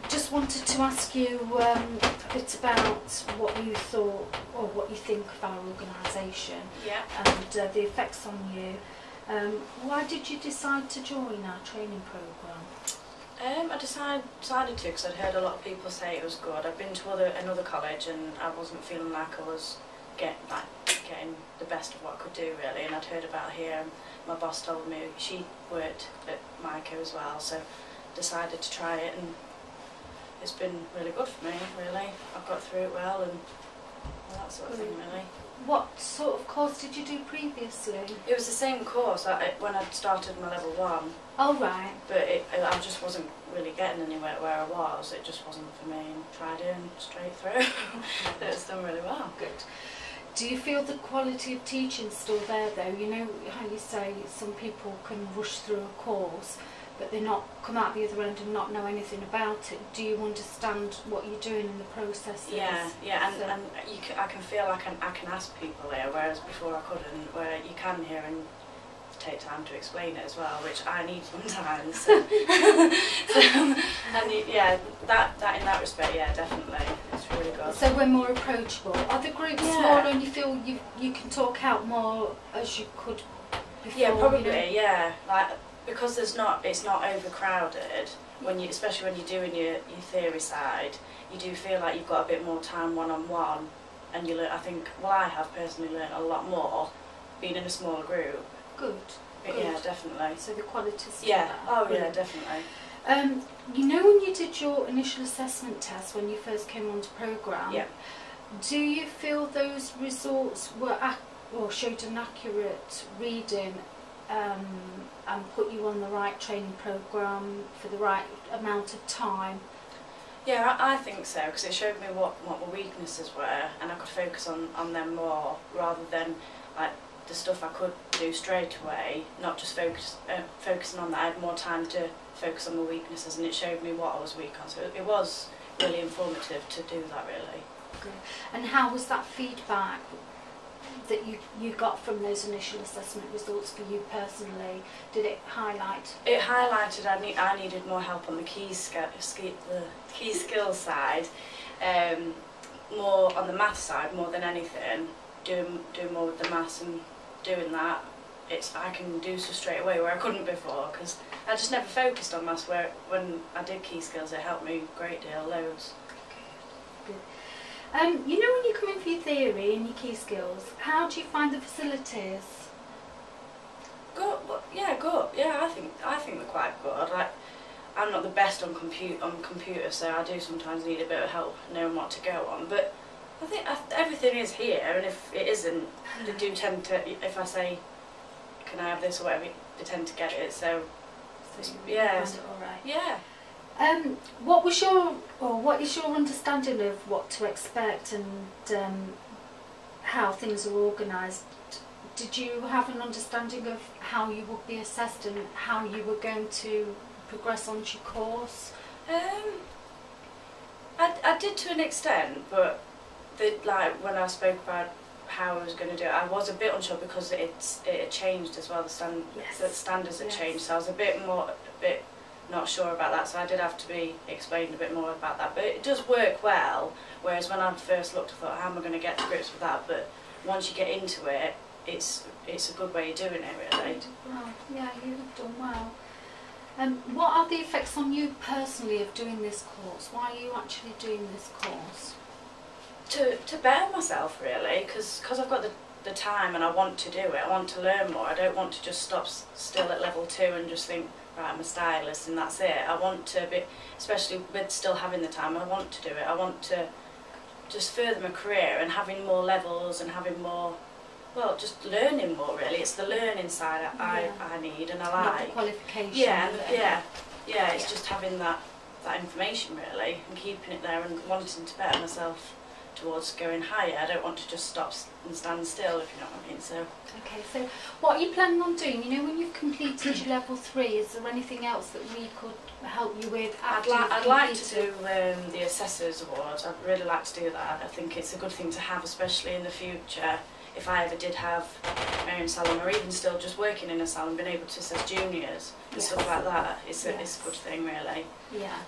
Just wanted to ask you a bit about what you thought or what you think of our organisation and the effects on you. Why did you decide to join our training programme? I decided to because I'd heard a lot of people say it was good. I'd been to another college and I wasn't feeling like I was getting the best of what I could do really, and I'd heard about here and my boss told me she worked at Myco as well, so decided to try it and it's been really good for me really. I've got through it well and all that sort of thing really. What sort of course did you do previously? It was the same course when I'd started my level 1. Oh right. But I just wasn't really getting anywhere where I was. It just wasn't for me and tried it and straight through. It's done really well. Good. Do you feel the quality of teaching is still there though? You know how you say some people can rush through a course but they not come out the other end and not know anything about it. Do you understand what you're doing in the process? Yeah, and I can feel I can ask people here, whereas before I couldn't, where you can hear and take time to explain it as well, which I need sometimes. So, that in that respect, yeah, definitely, it's really good. So we're more approachable. Are the groups smaller and you feel you can talk out more as you could before? Yeah, probably, you know? yeah. Because it's not overcrowded, especially when you're doing your theory side, you do feel like you've got a bit more time one-on-one, and you learn. I think, well, I have personally learned a lot more being in a smaller group. Good. Yeah, definitely. So the quality's still yeah. there. Oh, Brilliant. yeah, definitely. You know when you did your initial assessment test when you first came onto programme, do you feel those results were or showed an accurate reading and put you on the right training programme for the right amount of time? Yeah, I think so, because it showed me what my weaknesses were and I could focus on them more rather than like the stuff I could do straight away, not just focusing on that. I had more time to focus on my weaknesses and it showed me what I was weak on, so it was really informative to do that really. Good. And how was that feedback that you got from those initial assessment results for you personally? Did it highlight? It highlighted I needed more help on the key skills side, more on the maths side more than anything. Doing more with the maths and doing that, I can do so straight away where I couldn't before because I just never focused on maths. Where when I did key skills, it helped me a great deal, loads. Good. You know when you come in for your theory and your key skills, how do you find the facilities? Good, yeah, good. Yeah, I think they're quite good. I'm not the best on computer, so I do sometimes need a bit of help knowing what to go on. But I think everything is here, and if it isn't, they do tend to. If I say, "Can I have this?" or whatever, they tend to get it. So yeah, All right. yeah. What is your understanding of what to expect and how things are organised? Did you have an understanding of how you would be assessed and how you were going to progress on your course? I did to an extent, but when I spoke about how I was going to do it, I was a bit unsure because it had changed as well. The standards had changed, so I was a bit not sure about that, so I did have to be explained a bit more about that. But it does work well, whereas when I first looked I thought, how am I going to get to grips with that? But once you get into it, it's a good way of doing it really. Well, yeah, you've done well. What are the effects on you personally of doing this course? Why are you actually doing this course? To better myself really, because I've got the time and I want to do it, I want to learn more. I don't want to just stop still at level 2 and just think, right, I'm a stylist and that's it. I want to be, especially with still having the time, I want to do it. I want to just further my career and having more levels and having more, well, just learning more really. It's the learning side I need and I like. Not the qualification. Yeah, it's just having that information really and keeping it there and wanting to better myself towards going higher. I don't want to just stop and stand still, if you know what I mean. So okay, so what are you planning on doing? You know, when you've completed your level 3, is there anything else that we could help you with after I'd like to do the Assessors Awards. I'd really like to do that. I think it's a good thing to have, especially in the future. If I ever did have my own salon, or even still just working in a salon, being able to assess juniors and stuff like that, it's a good thing really. Yeah.